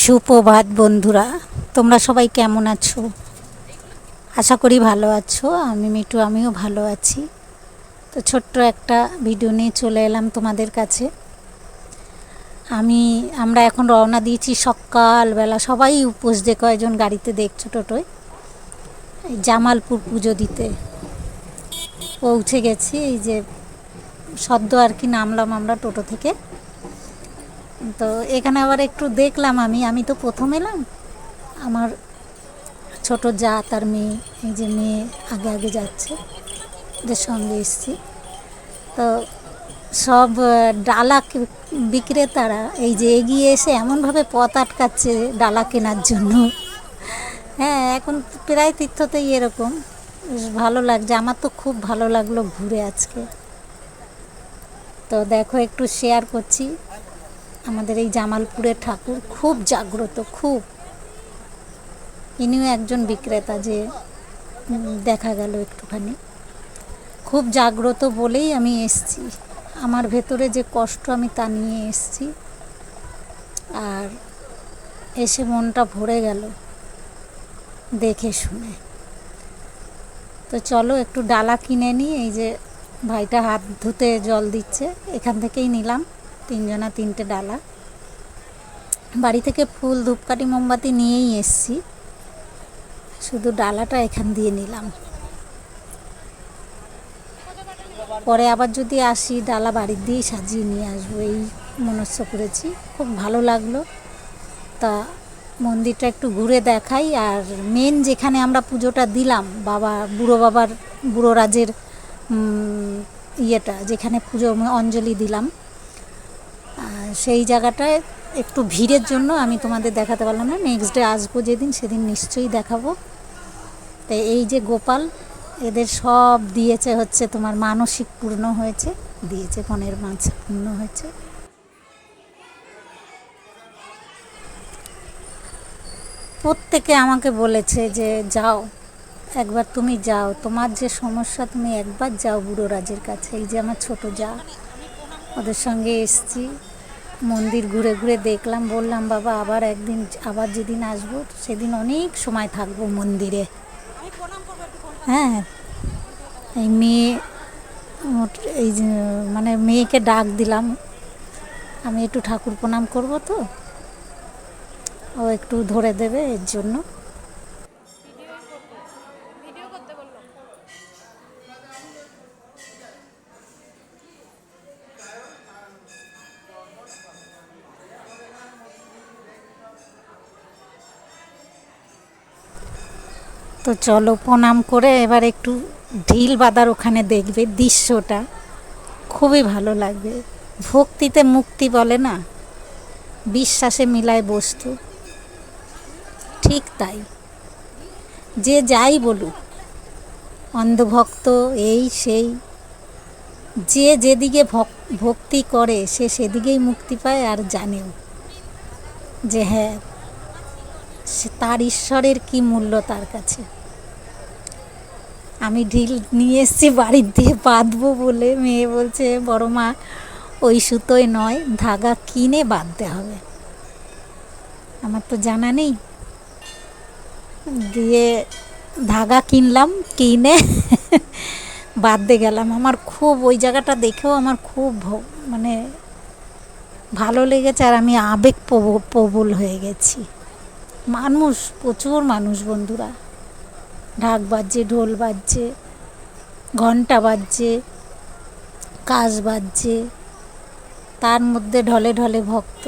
সুপ্রভাত বন্ধুরা, তোমরা সবাই কেমন আছো? আশা করি ভালো আছো। আমিও ভালো আছি। তো ছোট্ট একটা ভিডিও নিয়ে চলে এলাম তোমাদের কাছে। আমরা এখন রওনা দিয়েছি সকালবেলা, সবাই উপোস যে কয়েকজন গাড়িতে দেখছো টোটোয়, জামালপুর পুজো দিতে পৌঁছে গেছি। এই যে সদ্য আর কি নামলাম আমরা টোটো থেকে। তো এখানে আবার একটু দেখলাম, আমি তো প্রথম এলাম। আমার ছোট যা তার মেয়ে, এই যে মেয়ে আগে আগে যাচ্ছে, ওদের সঙ্গে এসছি। তো সব ডালা বিক্রেতারা এই যে এগিয়ে এসে এমনভাবে পথ আটকাচ্ছে ডালা কেনার জন্য। হ্যাঁ, এখন প্রায় তীর্থতেই এরকম। বেশ ভালো লাগছে, আমার তো খুব ভালো লাগলো ঘুরে আজকে। তো দেখো, একটু শেয়ার করছি। আমাদের এই জামালপুরের ঠাকুর খুব জাগ্রত, খুব। ইনিও একজন বিক্রেতা, যে দেখা গেল একটুখানি। খুব জাগ্রত বলেই আমি এসছি। আমার ভেতরে যে কষ্ট, আমি তা নিয়ে এসছি। আর এসে মনটা ভরে গেল দেখে শুনে। তো চলো একটু ডালা কিনে নিই। এই যে ভাইটা হাত ধুতে জল দিচ্ছে, এখান থেকেই নিলাম 3 জনা 3টে ডালা। বাড়ি থেকে ফুল, ধূপকাঠি, মোমবাতি নিয়েই এসছি, শুধু ডালাটা এখান দিয়ে নিলাম। পরে আবার যদি আসি, ডালা বাড়ির দিয়েই সাজিয়ে নিয়ে আসবো, এই মনস্থ করেছি। খুব ভালো লাগলো। তা মন্দিরটা একটু ঘুরে দেখাই। আর মেন যেখানে আমরা পুজোটা দিলাম, বুড়ো রাজের ইয়েটা, যেখানে পুজো অঞ্জলি দিলাম, সেই জায়গাটায় একটু ভিড়ের জন্য আমি তোমাদের দেখাতে পারলাম না। নেক্সট ডে আসবো যেদিন, সেদিন নিশ্চয়ই দেখাবো। তাই এই যে গোপাল, এদের সব দিয়েছে হচ্ছে তোমার মানসিক পূর্ণ হয়েছে, দিয়েছে মনের মাছ পূর্ণ হয়েছে। প্রত্যেকে আমাকে বলেছে যে যাও একবার, তুমি যাও, তোমার যে সমস্যা, তুমি একবার যাও বুড়ো রাজের কাছে। এই যে আমার ছোট যা, ওদের সঙ্গে এসছি, মন্দির ঘুরে ঘুরে দেখলাম। বললাম বাবা আবার একদিন, আবার যেদিন আসবো সেদিন অনেক সময় থাকবো মন্দিরে। হ্যাঁ, এই মেয়ে, এই যে মানে মেয়েকে ডাক দিলাম, আমি একটু ঠাকুর প্রণাম করব, তো ও একটু ধরে দেবে, এর জন্য। তো চলো প্রণাম করে এবার একটু ঢিল বাঁধার ওখানে দেখবে দৃশ্যটা, খুবই ভালো লাগবে। ভক্তিতে মুক্তি বলে না, বিশ্বাসে মিলায় বস্তু, ঠিক তাই। যে যাই বলুক, অন্ধভক্ত এই সেই, যে যেদিকে ভক্তি করে সে সেদিকেই মুক্তি পায়, আর জানেও যে হ্যাঁ, তার ঈশ্বরের কি মূল্য তার কাছে। আমি ঢিল নিয়ে এসেছি বাড়ির দিয়ে বাঁধবো বলে, মেয়ে বলছে বড় মা ওই সুতোয় নয়, ধাগা কিনে বাঁধতে হবে। আমার তো জানা নেই, দিয়ে ধাগা কিনলাম, কিনে বাঁধতে গেলাম। আমার খুব ওই জায়গাটা দেখেও আমার খুব মানে ভালো লেগেছে, আর আমি আবেগ প্রবল হয়ে গেছি। মানুষ, প্রচুর মানুষ বন্ধুরা, ঢাক বাজছে, ঢোল বাজছে, ঘন্টা বাজছে, কাঁস বাজছে, তার মধ্যে ঢলে ঢলে ভক্ত,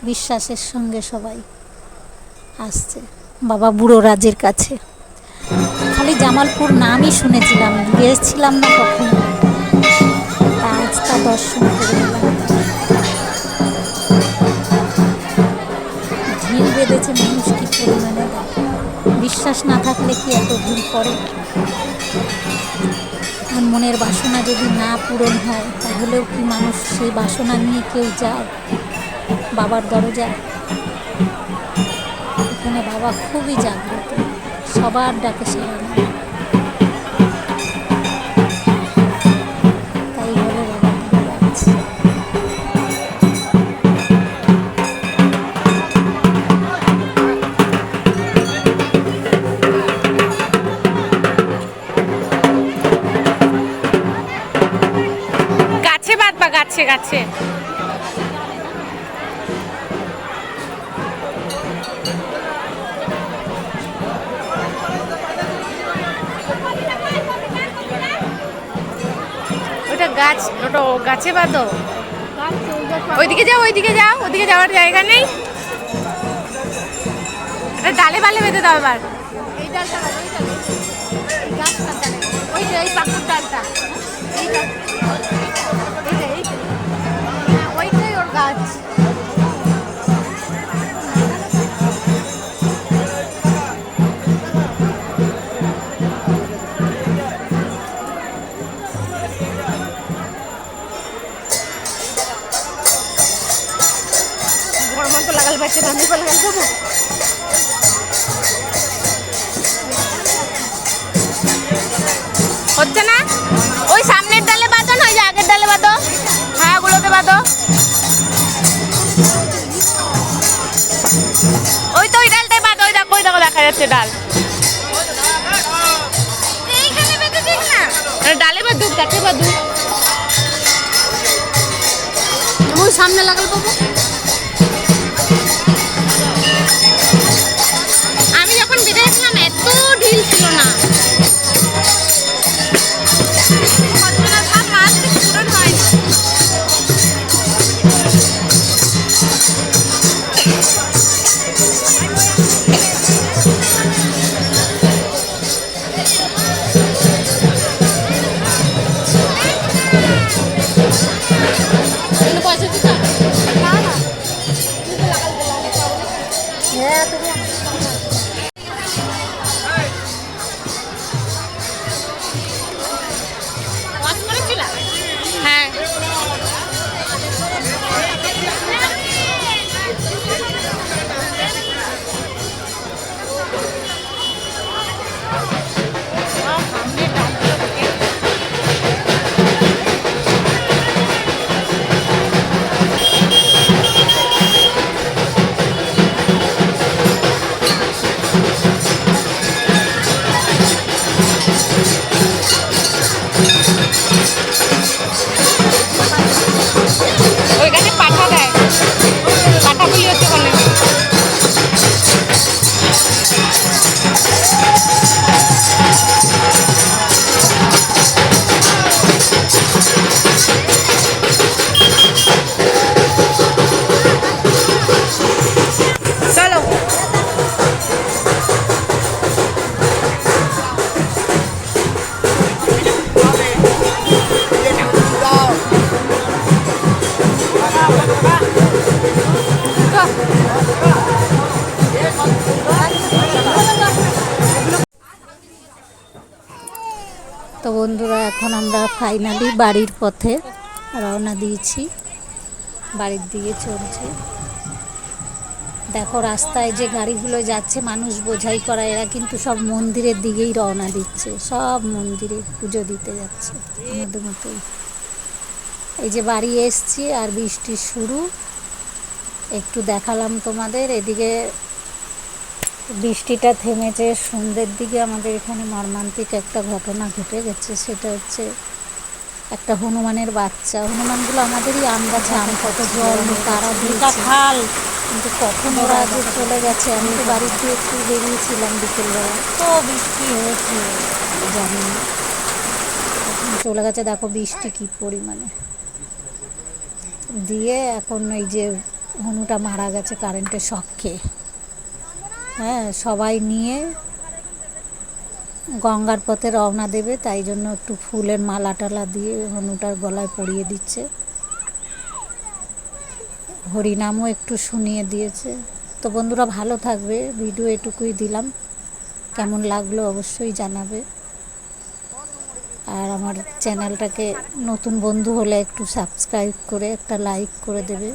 বিশ্বাসের সঙ্গে সবাই আসছে বাবা বুড়ো রাজের কাছে। খালি জামালপুর নামই শুনেছিলাম, গিয়েছিলাম না কখনো, আজ তা দর্শন করে এলাম। ঢিল বেঁধেছে মানুষ কি পরিমাণে, বিশ্বাস না থাকলে কি এত ভিড় পড়ে? আর মনের বাসনা যদি না পূরণ হয়, তাহলেও কি মানুষ সেই বাসনা নিয়ে কেউ যায় বাবার দরজায়? এখানে বাবা খুবই জাগ্রত, সবার ডাকে সাড়া দেয়। তাই বলে বাবা বুড়ো রাজ। বা গাছে গাছে। ওটা গাছ, ওটা গাছে বাঁধো। ওইদিকে যাও, ওইদিকে যাও, ওইদিকে যাওয়ার জায়গা নেই। এটা ডালে বালে বেঁধে দাও এবার। এই ডালটা, ওই ডালে, এই গাছটার ডালে, ওইটা, এই পাকুর ডালটা, এইটা, এইটা, ওইটাই ওর গাছ। গরম তো লাগাল পাচ্ছে, আমি লাগাল দেবো। হচ্ছে না, ওই সামনের ডালে বাঁধো না, ওই যে আগের ডালে বাঁধো। হ্যাঁ, ওগুলোতে বাঁধো। ওই তো ওই ডালটাই বাঁধো, ওই দেখো, ওই দেখো দেখা যাচ্ছে ডাল। এইখানে বেঁধে দিক না, ডালে বাঁধুক, গাছে বাঁধুক। ওই সামনে লাগাল পাবো। আমি যখন বেঁধেছিলাম এত ঢিল ছিল না। হ্যাঁ, ওইখানে পাঠা দেয়, পাঠা পুলি হচ্ছে ওখানে। চলো, তো বন্ধুরা, এখন আমরা ফাইনালি বাড়ির পথে রওনা দিয়েছি, বাড়ির দিকে চলছে। দেখো রাস্তায় যে গাড়িগুলো যাচ্ছে, মানুষ বোঝাই করা, এরা কিন্তু সব মন্দিরের দিকেই রওনা দিচ্ছে, সব মন্দিরে পুজো দিতে যাচ্ছে আমাদের মতোই। এই যে বাড়ি এসছি আর বৃষ্টি শুরু, একটু দেখালাম তোমাদের। এদিকে বৃষ্টিটা থেমেছে, সন্ধ্যের দিকে আমাদের এখানে মর্মান্তিক একটা ঘটনা ঘটে গেছে। সেটা হচ্ছে একটা হনুমানের বাচ্চা। হনুমানগুলো আমাদেরই আম গাছে আম কত জল তারা দিয়েছে, খাল, কিন্তু কখন ওরা যে চলে গেছে। আমি তো বাড়ির দিয়ে একটু বেরিয়েছিলাম বিকেলবেলা, তো বৃষ্টি হয়েছে জানি না, চলে গেছে। দেখো বৃষ্টি কী পরিমাণে দিয়ে, এখন এই যে হনুটা মারা গেছে কারেন্টের শক খেয়ে। হ্যাঁ, সবাই নিয়ে গঙ্গার পথে রওনা দেবে, তাই জন্য একটু ফুলের মালা টালা দিয়ে হনুটার গলায় পরিয়ে দিচ্ছে। হরিনামও একটু শুনিয়ে দিয়েছে। তো বন্ধুরা ভালো থাকবে, ভিডিও এটুকুই দিলাম, কেমন লাগলো অবশ্যই জানাবে। আর আমার চ্যানেলটাকে নতুন বন্ধু হলে একটু সাবস্ক্রাইব করে একটা লাইক করে দেবে।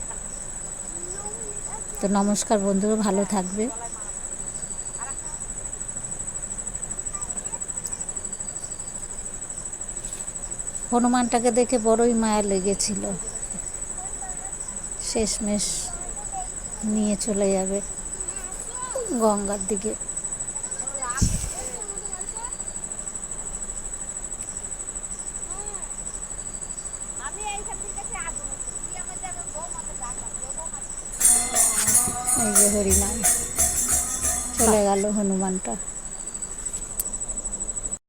তো নমস্কার বন্ধুরা, ভালো থাকবে। হনুমানটাকে দেখে বড়ই মায়া লেগেছিল, শেষমেশ নিয়ে চলে যাবে গঙ্গার দিকে। আমি এইখান থেকে এই যে হরিনাম, চলে গেল হনুমানটা।